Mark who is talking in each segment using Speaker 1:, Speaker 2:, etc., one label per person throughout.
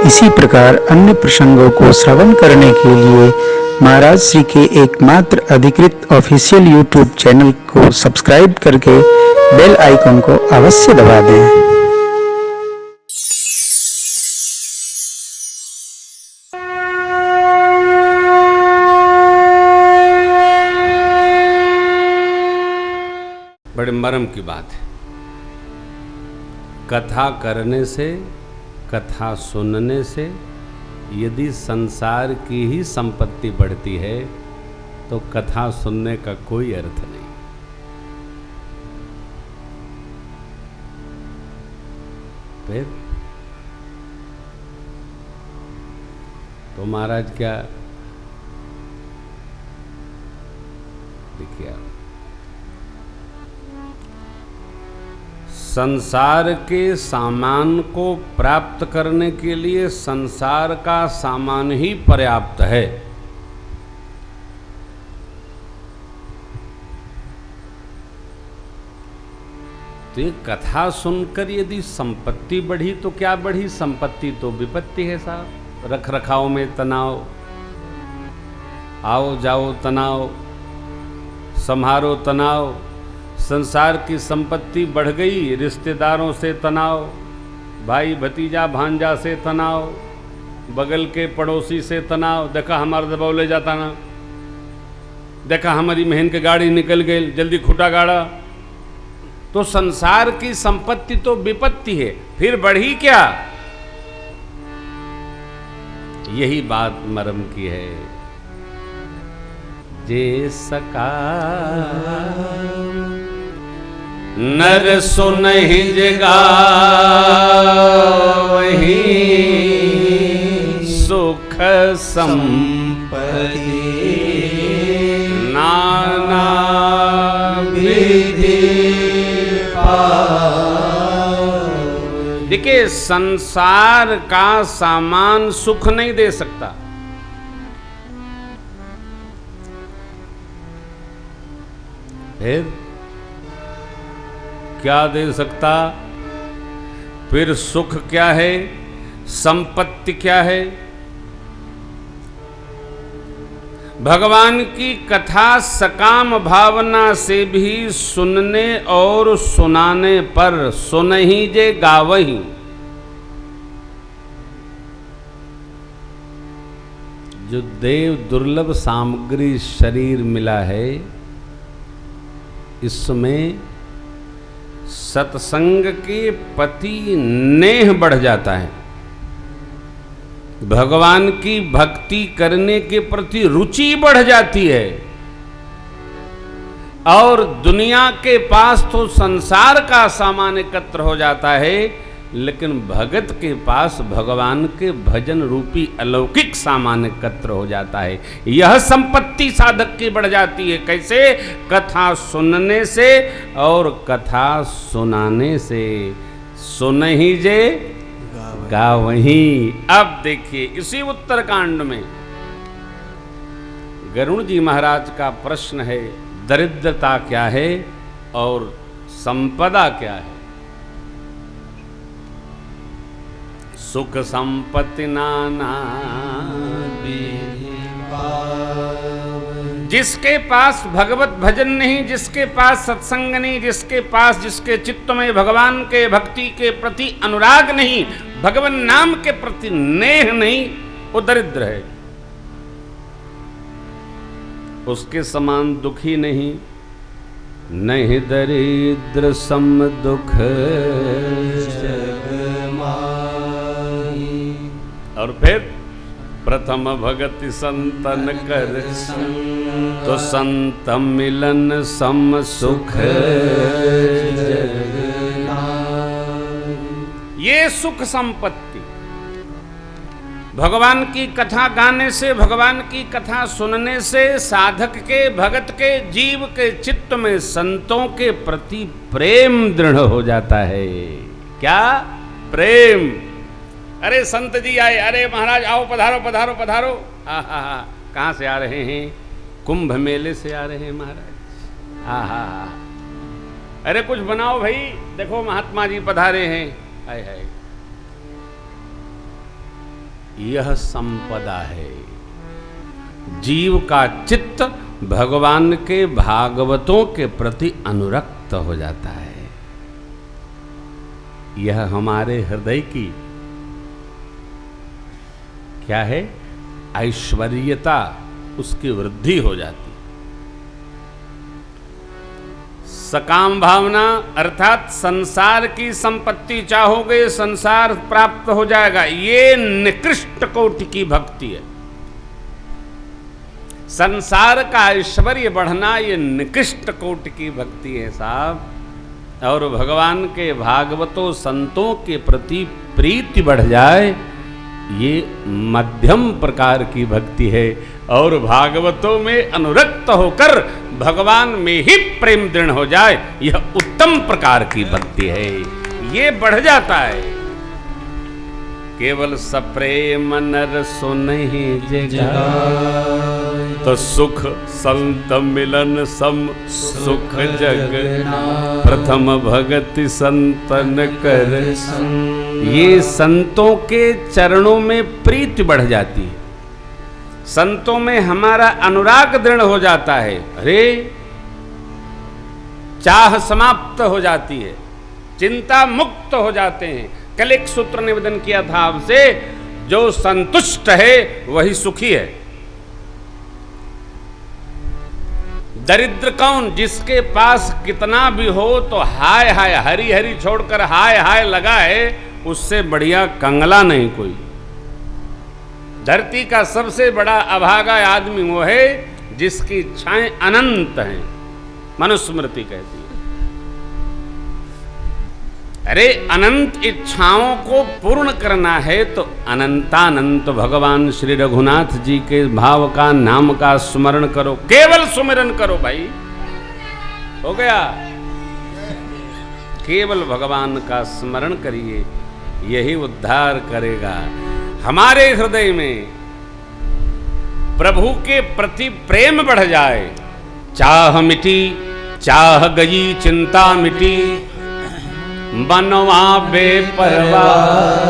Speaker 1: इसी प्रकार अन्य प्रसंगों को श्रवण करने के लिए महाराज श्री के एकमात्र अधिकृत ऑफिशियल यूट्यूब चैनल को सब्सक्राइब करके बेल आइकन को अवश्य दबा दें।
Speaker 2: बड़े मर्म की बात है। कथा करने से, कथा सुनने से यदि संसार की ही संपत्ति बढ़ती है तो कथा सुनने का कोई अर्थ नहीं। फिर तो महाराज क्या देखिए, संसार के सामान को प्राप्त करने के लिए संसार का सामान ही पर्याप्त है। तो ये कथा सुनकर यदि संपत्ति बढ़ी तो क्या बढ़ी? संपत्ति तो विपत्ति है साहब। रख रखाव में तनाव, आओ जाओ तनाव, संहारो तनाव। संसार की संपत्ति बढ़ गई, रिश्तेदारों से तनाव, भाई भतीजा भांजा से तनाव, बगल के पड़ोसी से तनाव। देखा हमारा दबाव ले जाता ना, देखा हमारी बहन की गाड़ी निकल गई, जल्दी खुटा गाड़ा। तो संसार की संपत्ति तो विपत्ति है, फिर बढ़ी क्या? यही बात मर्म की है। जे सका नर सुनहि जगा वही सुख संपत्ति नाना विधि पावै। देखिए, संसार का सामान सुख नहीं दे सकता। फिर क्या दे सकता? फिर सुख क्या है? संपत्ति क्या है? भगवान की कथा सकाम भावना से भी सुनने और सुनाने पर सुनहि जे गावहि। जो देव दुर्लभ सामग्री शरीर मिला है, इसमें सत्संग के प्रति नेह बढ़ जाता है, भगवान की भक्ति करने के प्रति रुचि बढ़ जाती है। और दुनिया के पास तो संसार का सामान एकत्र हो जाता है, लेकिन भगत के पास भगवान के भजन रूपी अलौकिक सामान एकत्र हो जाता है। यह संपत्ति साधक की बढ़ जाती है। कैसे? कथा सुनने से और कथा सुनाने से। सुनहि जे गावहि। अब देखिए, इसी उत्तरकांड में गरुड़ जी महाराज का प्रश्न है, दरिद्रता क्या है और संपदा क्या है? सुख संपत्ति नाना विधि पावै। जिसके पास भगवत भजन नहीं, जिसके पास सत्संग नहीं, जिसके पास, जिसके चित्त में भगवान के भक्ति के प्रति अनुराग नहीं, भगवान नाम के प्रति नेह नहीं, वो दरिद्र है। उसके समान दुखी नहीं। नहीं दरिद्र सम दुख और फिर प्रथम भगति संतन कर तो संत मिलन सम सुख। ये सुख संपत्ति भगवान की कथा गाने से, भगवान की कथा सुनने से साधक के, भगत के, जीव के चित्त में संतों के प्रति प्रेम दृढ़ हो जाता है। क्या प्रेम? अरे संत जी आए, अरे महाराज आओ, पधारो पधारो पधारो। आहा, कहाँ से आ रहे हैं? कुंभ मेले से आ रहे हैं महाराज। आहा, अरे कुछ बनाओ भाई, देखो महात्मा जी पधारे हैं। हाय हाय। यह संपदा है। जीव का चित्त भगवान के भागवतों के प्रति अनुरक्त हो जाता है। यह हमारे हृदय की क्या है? ऐश्वर्यता, उसकी वृद्धि हो जाती। सकाम भावना अर्थात संसार की संपत्ति चाहोगे, संसार प्राप्त हो जाएगा, ये निकृष्ट कोटि की भक्ति है। संसार का ऐश्वर्य बढ़ना ये निकृष्ट कोटि की भक्ति है साहब। और भगवान के भागवतों संतों के प्रति प्रीति बढ़ जाए, ये मध्यम प्रकार की भक्ति है। और भागवतों में अनुरक्त होकर भगवान में ही प्रेम दृढ़ हो जाए, यह उत्तम प्रकार की भक्ति है। ये बढ़ जाता है। केवल सप्रेम नर सुनहि जगाए, तो सुख संत मिलन सम सुख जग, प्रथम भगति संतन कर। ये संतों के चरणों में प्रीति बढ़ जाती है, संतों में हमारा अनुराग दृढ़ हो जाता है। अरे चाह समाप्त हो जाती है, चिंता मुक्त हो जाते हैं। कल एक सूत्र निवेदन किया था आपसे, जो संतुष्ट है वही सुखी है। दरिद्र कौन? जिसके पास कितना भी हो तो हाय हाय हरी हरी छोड़कर हाय हाय लगा है, उससे बढ़िया कंगला नहीं कोई। धरती का सबसे बड़ा अभागा आदमी वो है जिसकी इच्छाएं अनंत हैं, मनुस्मृति कहती है। अरे अनंत इच्छाओं को पूर्ण करना है तो अनंतानंत भगवान श्री रघुनाथ जी के भाव का, नाम का स्मरण करो, केवल सुमिरन करो भाई, हो गया। केवल भगवान का स्मरण करिए, यही उद्धार करेगा। हमारे हृदय में प्रभु के प्रति प्रेम बढ़ जाए, चाह मिटी, चाह गई चिंता मिटी, मनवा बेपरवाह,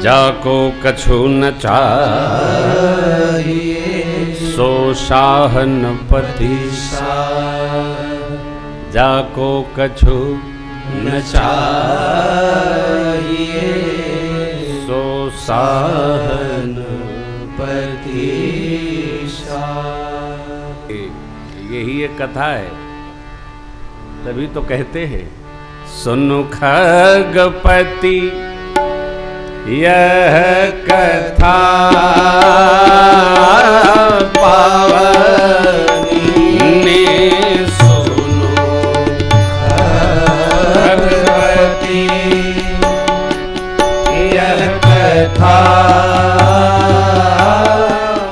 Speaker 2: जाको कछु न चाहिए, सो शाहन पति जाको कछु न चाहिए, सो शाहन पति। यही एक कथा है, तभी तो कहते हैं सुनु खगपति यह कथा पावनी, सुनु खगपति यह कथा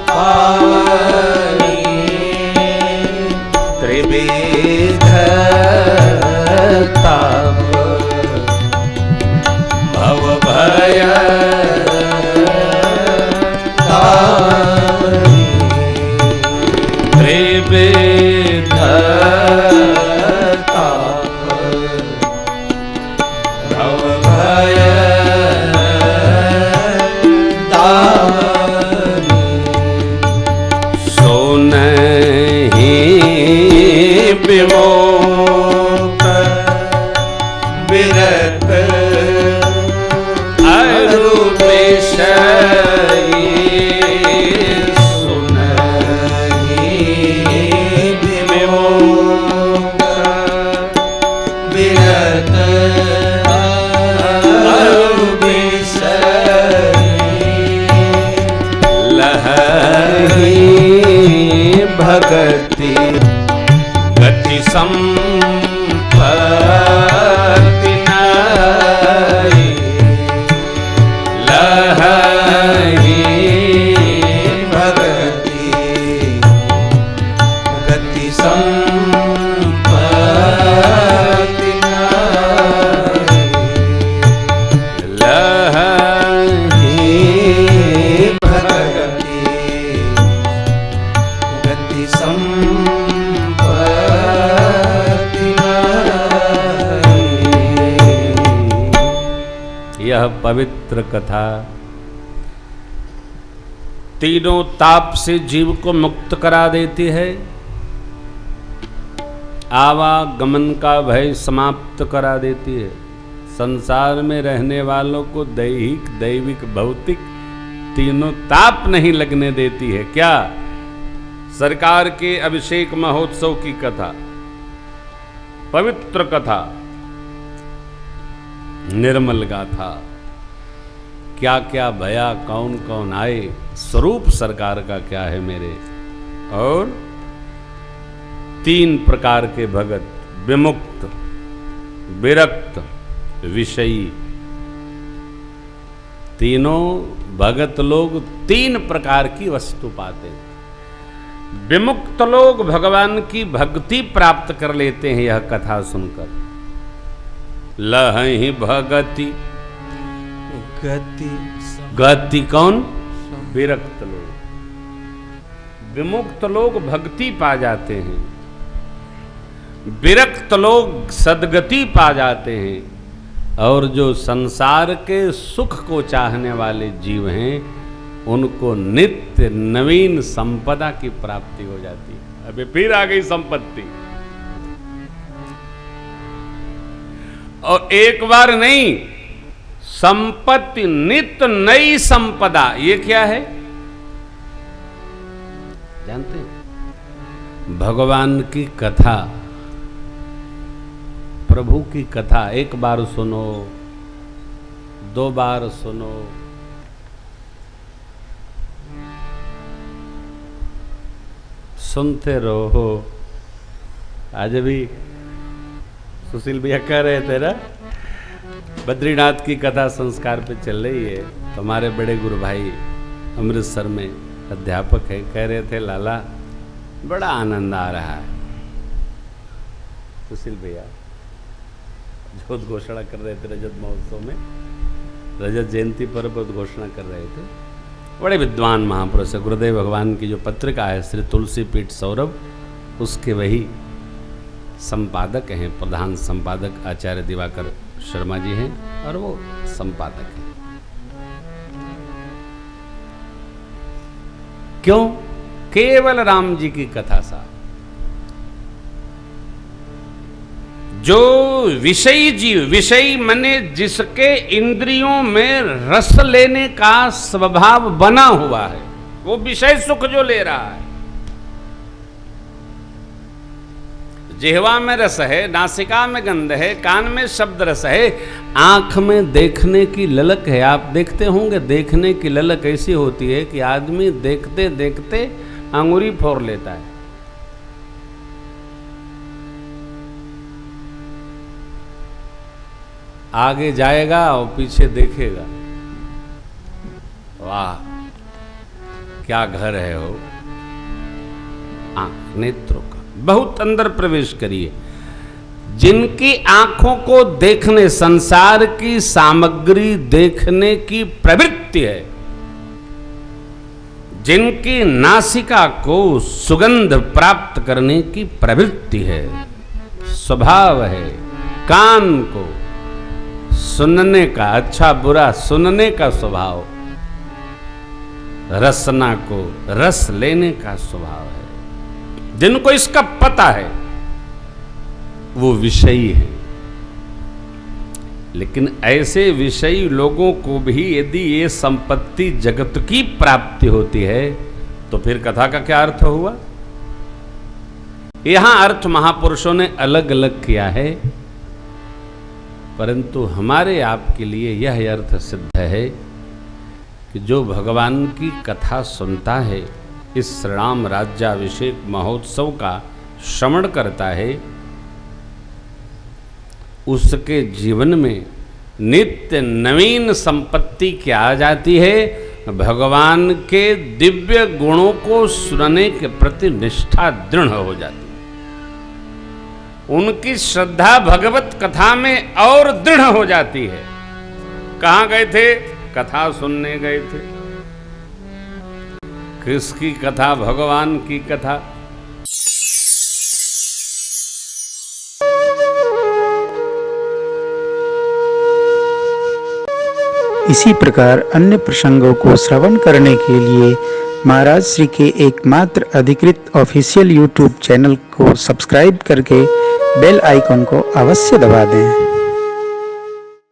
Speaker 2: पावनी, त्रिविध ताप भव भय तारी, त्रिविध ताप भव भय तारी, सोनहि विमोक विरत अरु विषयी, सुनहि विमोक विरत अरु विषयी, लहरी भगति गति संपत्ति नाई, लहरी भगति गति संपत्ति नाई, लहरी भगति गति संपत्ति नाई। यह पवित्र कथा तीनों ताप से जीव को मुक्त करा देती है, आवागमन का भय समाप्त करा देती है, संसार में रहने वालों को दैहिक दैविक भौतिक तीनों ताप नहीं लगने देती है। क्या? सरकार के अभिषेक महोत्सव की कथा, पवित्र कथा, निर्मल गाथा, क्या क्या भया, कौन कौन आए, स्वरूप सरकार का क्या है मेरे। और 3 प्रकार के भगत, विमुक्त, विरक्त, विषयी। तीनों भगत लोग 3 प्रकार की वस्तु पाते हैं। विमुक्त लोग भगवान की भक्ति प्राप्त कर लेते हैं यह कथा सुनकर। लहहि भगति
Speaker 3: गति
Speaker 2: गति कौन? विरक्त लोग। विमुक्त लोग भक्ति पा जाते हैं, विरक्त लोग सद्गति पा जाते हैं, और जो संसार के सुख को चाहने वाले जीव हैं उनको नित्य नवीन संपदा की प्राप्ति हो जाती है। अबे फिर आ गई संपत्ति, और एक बार नहीं, संपत्ति, नित्य नई संपदा। ये क्या है जानते हैं? भगवान की कथा, प्रभु की कथा। 1 बार सुनो, 2 बार सुनो, सुनते रहो। आज भी सुशील भैया कह रहे थे ना, बद्रीनाथ की कथा संस्कार पे चल रही है। तो हमारे बड़े गुरु भाई अमृतसर में अध्यापक है, कह रहे थे लाला बड़ा आनंद आ रहा है। सुशील भैया जो घोषणा कर रहे थे रजत महोत्सव में, रजत जयंती पर घोषणा कर रहे थे। बड़े विद्वान महापुरुष है, गुरुदेव भगवान की जो पत्रिका है श्री तुलसी पीठ सौरभ, उसके वही संपादक हैं, प्रधान संपादक आचार्य दिवाकर शर्मा जी हैं, और वो संपादक हैं। क्यों? केवल राम जी की कथा सा। जो विषयी जीव, विषयी मने जिसके इंद्रियों में रस लेने का स्वभाव बना हुआ है, वो विषय सुख जो ले रहा है। जिह्वा में रस है, नासिका में गंध है, कान में शब्द रस है, आंख में देखने की ललक है। आप देखते होंगे, देखने की ललक ऐसी होती है कि आदमी देखते देखते अंगुरी फोड़ लेता है। आगे जाएगा और पीछे देखेगा, वाह क्या घर है हो। आंख नेत्रों का बहुत अंदर प्रवेश करिए। जिनकी आंखों को देखने, संसार की सामग्री देखने की प्रवृत्ति है, जिनकी नासिका को सुगंध प्राप्त करने की प्रवृत्ति है, स्वभाव है, कान को सुनने का, अच्छा बुरा सुनने का स्वभाव, रसना को रस लेने का स्वभाव है, जिनको इसका पता है वो विषयी है। लेकिन ऐसे विषयी लोगों को भी यदि ये संपत्ति जगत की प्राप्ति होती है तो फिर कथा का क्या अर्थ हुआ? यहां अर्थ महापुरुषों ने अलग अलग किया है, परंतु हमारे आपके लिए यह अर्थ सिद्ध है कि जो भगवान की कथा सुनता है, इस श्रीराम राज्याभिषेक महोत्सव का श्रवण करता है, उसके जीवन में नित्य नवीन संपत्ति क्या आ जाती है? भगवान के दिव्य गुणों को सुनने के प्रति निष्ठा दृढ़ हो जाती है। उनकी श्रद्धा भगवत कथा में और दृढ़ हो जाती है। कहाँ गए थे? कथा सुनने गए थे। किसकी कथा? भगवान की कथा।
Speaker 1: इसी प्रकार अन्य प्रसंगों को श्रवण करने के लिए महाराज श्री के एकमात्र अधिकृत ऑफिशियल यूट्यूब चैनल को सब्सक्राइब करके बेल आइकन को अवश्य दबा दें।